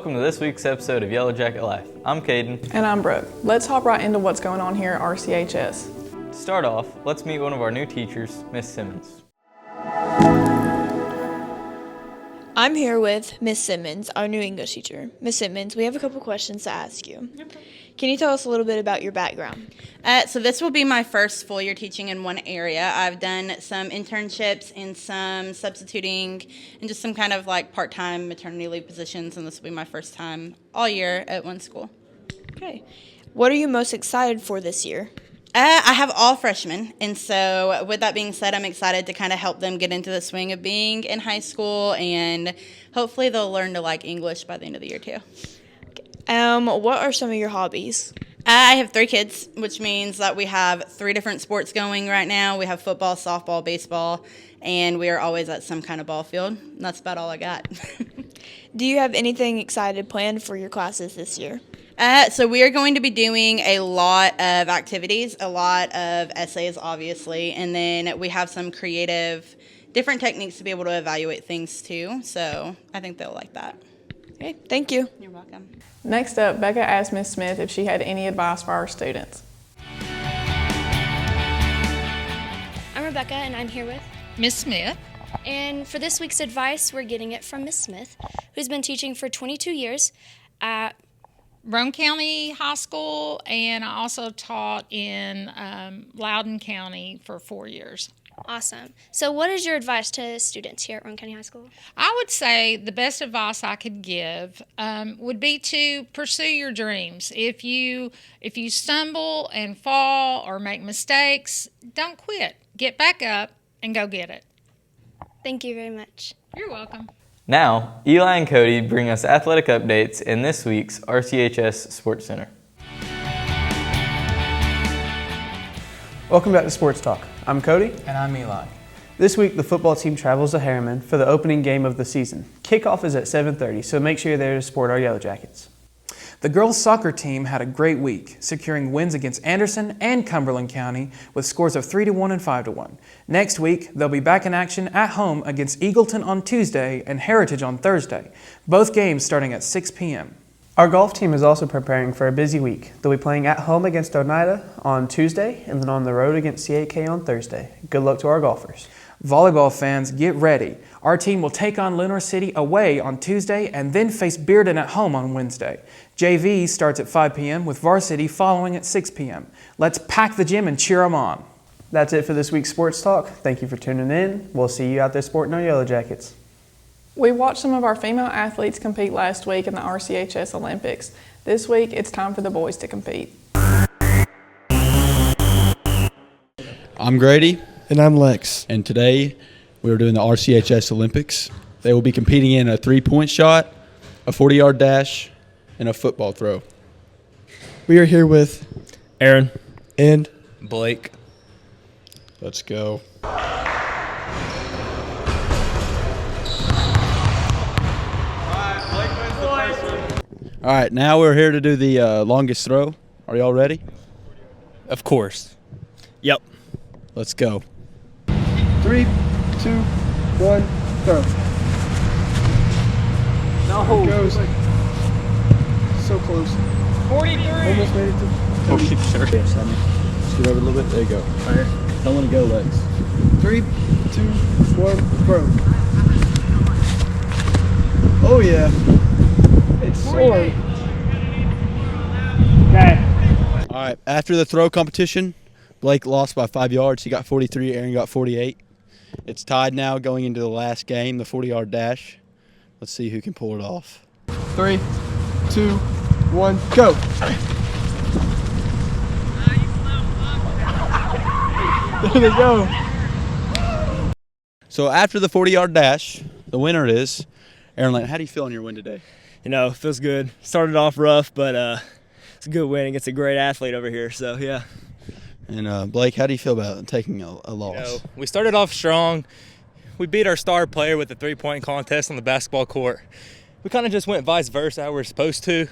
Welcome to this week's episode of Yellow Jacket Life. I'm Caden. And I'm Brooke. Let's hop right into what's going on here at RCHS. To start off, let's meet one of our new teachers, Miss Simmons. I'm here with Miss Simmons, our new English teacher. Miss Simmons, we have a couple questions to ask you. Can you tell us a little bit about your background? So this will be my first full year teaching in one area. I've done some internships and some substituting and just some kind of like part-time maternity leave positions, and this will be my first time all year at one school. Okay. What are you most excited for this year? I have all freshmen, and so with that being said, I'm excited to kind of help them get into the swing of being in high school, and hopefully they'll learn to like English by the end of the year too. What are some of your hobbies? I have 3 kids, which means that we have 3 different sports going right now. We have football, softball, baseball, and we are always at some kind of ball field. And that's about all I got. Do you have anything excited planned for your classes this year? So we are going to be doing a lot of activities, a lot of essays, obviously, and then we have some creative, different techniques to be able to evaluate things too. So I think they'll like that. Okay, thank you. You're welcome. Next up, Becca asked Miss Smith if she had any advice for our students. I'm Rebecca, and I'm here with Miss Smith. And for this week's advice, we're getting it from Miss Smith, who's been teaching for 22 years at Roane County High School, and I also taught in Loudoun County for 4 years. Awesome. So what is your advice to students here at Roane County High School? I would say the best advice I could give would be to pursue your dreams. If you stumble and fall or make mistakes, don't quit. Get back up and go get it. Thank you very much. You're welcome. Now, Eli and Cody bring us athletic updates in this week's RCHS Sports Center. Welcome back to Sports Talk. I'm Cody. And I'm Eli. This week, the football team travels to Harriman for the opening game of the season. Kickoff is at 7:30, so make sure you're there to support our Yellow Jackets. The girls' soccer team had a great week, securing wins against Anderson and Cumberland County with scores of 3-1 and 5-1. Next week, they'll be back in action at home against Eagleton on Tuesday and Heritage on Thursday, both games starting at 6 p.m. Our golf team is also preparing for a busy week. They'll be playing at home against Oneida on Tuesday and then on the road against CAK on Thursday. Good luck to our golfers. Volleyball fans, get ready. Our team will take on Lenore City away on Tuesday and then face Bearden at home on Wednesday. JV starts at 5 p.m. with varsity following at 6 p.m. Let's pack the gym and cheer them on. That's it for this week's Sports Talk. Thank you for tuning in. We'll see you out there sporting our Yellow Jackets. We watched some of our female athletes compete last week in the RCHS Olympics. This week, it's time for the boys to compete. I'm Grady. And I'm Lex. And today we're doing the RCHS Olympics. They will be competing in a 3-point shot, a 40-yard dash, and a football throw. We are here with Aaron and Blake. Let's go. All right, now we're here to do the longest throw. Are y'all ready? Of course. Yep. Let's go. 3, 2, 1, throw. No. It goes. So close. 43. Almost made it to. Oh, sure. Yes, scoot over a little bit. There you go. All right. Don't let it go, Lex. 3, 2, 1, throw. Oh, yeah. It's soaring. Okay. All right. After the throw competition, Blake lost by 5 yards. He got 43. Aaron got 48. It's tied now going into the last game, the 40-yard dash. Let's see who can pull it off. 3, 2, 1, go. There they go. So after the 40-yard dash, the winner is Aaron Lane. How do you feel on your win today? You know, it feels good. Started off rough, but it's a good win against a great athlete over here, so yeah. And Blake, how do you feel about taking a loss? You know, we started off strong. We beat our star player with the 3-point contest on the basketball court. We kind of just went vice versa how we were supposed to,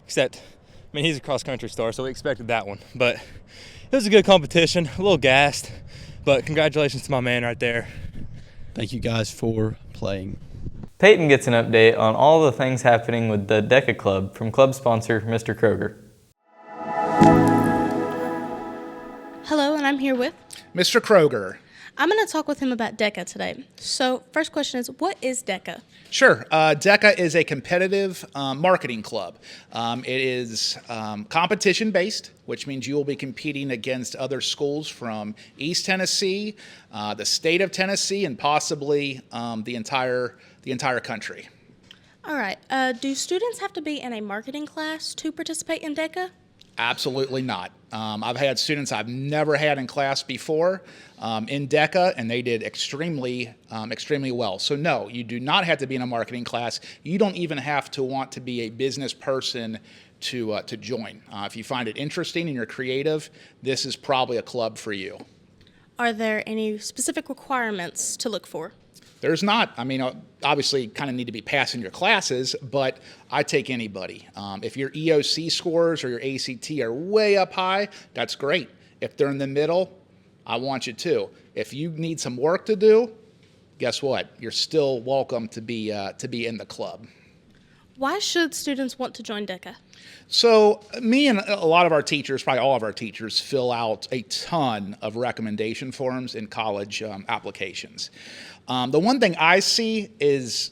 except, I mean, he's a cross-country star, so we expected that one. But it was a good competition, a little gassed, but congratulations to my man right there. Thank you guys for playing. Peyton gets an update on all the things happening with the DECA Club from club sponsor Mr. Kroger. Hello, and I'm here with Mr. Kroger. I'm going to talk with him about DECA today. So, first question is, what is DECA? Sure. DECA is a competitive marketing club. It is competition-based, which means you will be competing against other schools from East Tennessee, the state of Tennessee, and possibly the entire country. All right. Do students have to be in a marketing class to participate in DECA? Absolutely not. I've had students I've never had in class before in DECA, and they did extremely well. So no, you do not have to be in a marketing class. You don't even have to want to be a business person to join. If you find it interesting and you're creative, this is probably a club for you. Are there any specific requirements to look for? There's not. I mean, obviously, kind of need to be passing your classes, but I take anybody. If your EOC scores or your ACT are way up high, that's great. If they're in the middle, I want you too. If you need some work to do, guess what? You're still welcome to be in the club. Why should students want to join DECA? So me and a lot of our teachers, probably all of our teachers, fill out a ton of recommendation forms in college applications. The one thing I see is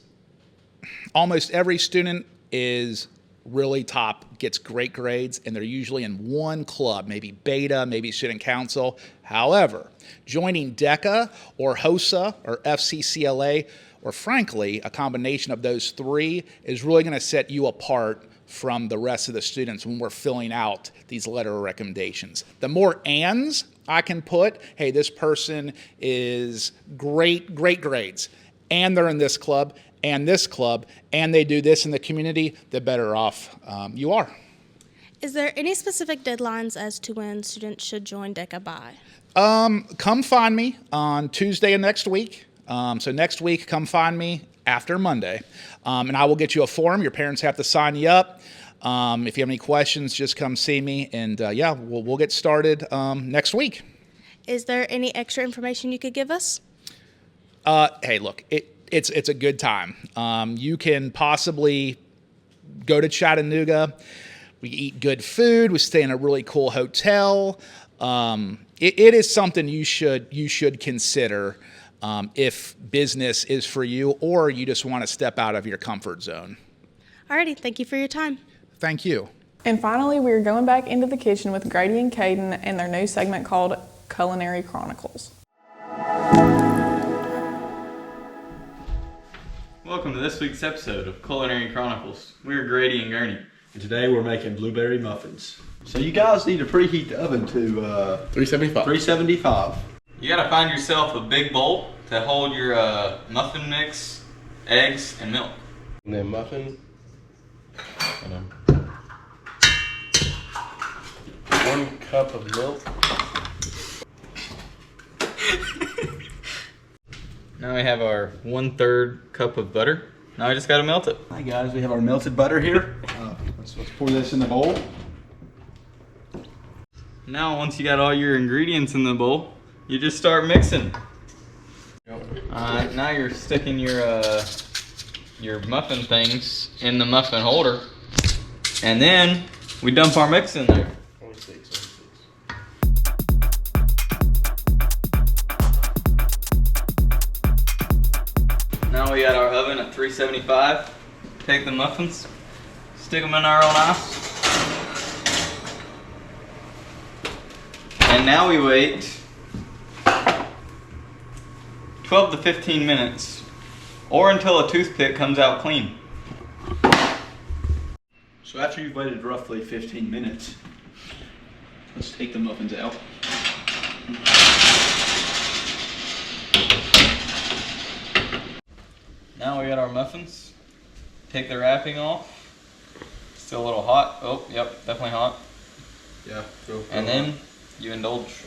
almost every student is really top, gets great grades, and they're usually in one club, maybe Beta, maybe Student Council. However, joining DECA or HOSA or FCCLA, or frankly, a combination of those three, is really going to set you apart from the rest of the students when we're filling out these letter of recommendations. The more ands I can put, hey, this person is great grades, and they're in this club, and they do this in the community, the better off you are. Is there any specific deadlines as to when students should join DECA by? Come find me on Tuesday of next week. So next week, come find me after Monday, and I will get you a form. Your parents have to sign you up. If you have any questions, just come see me, and yeah, we'll get started next week. Is there any extra information you could give us? Hey, look, it's a good time. You can possibly go to Chattanooga. We eat good food. We stay in a really cool hotel. It is something you should consider. If business is for you, or you just want to step out of your comfort zone. Alrighty, thank you for your time. Thank you. And finally, we're going back into the kitchen with Grady and Caden and their new segment called Culinary Chronicles. Welcome to this week's episode of Culinary Chronicles. We're Grady and Gurney. And today we're making blueberry muffins. So you guys need to preheat the oven to 375. 375. You gotta find yourself a big bowl to hold your muffin mix, eggs, and milk. And then muffin. And 1 cup of milk. Now we have our 1/3 cup of butter. Now we just gotta melt it. Hi guys, we have our melted butter here. Let's pour this in the bowl. Now once you got all your ingredients in the bowl, you just start mixing. Now you're sticking your muffin things in the muffin holder, and then we dump our mix in there. Now we got our oven at 375. Take the muffins, stick them in our own ice. And now we wait 12 to 15 minutes, or until a toothpick comes out clean. So after you've waited roughly 15 minutes, let's take the muffins out. Now we got our muffins. Take the wrapping off. Still a little hot. Oh, yep, definitely hot. Yeah, go. And then you indulge.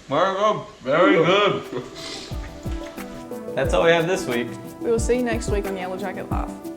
Very good. Very good. That's all we have this week. We will see you next week on Yellow Jacket Live.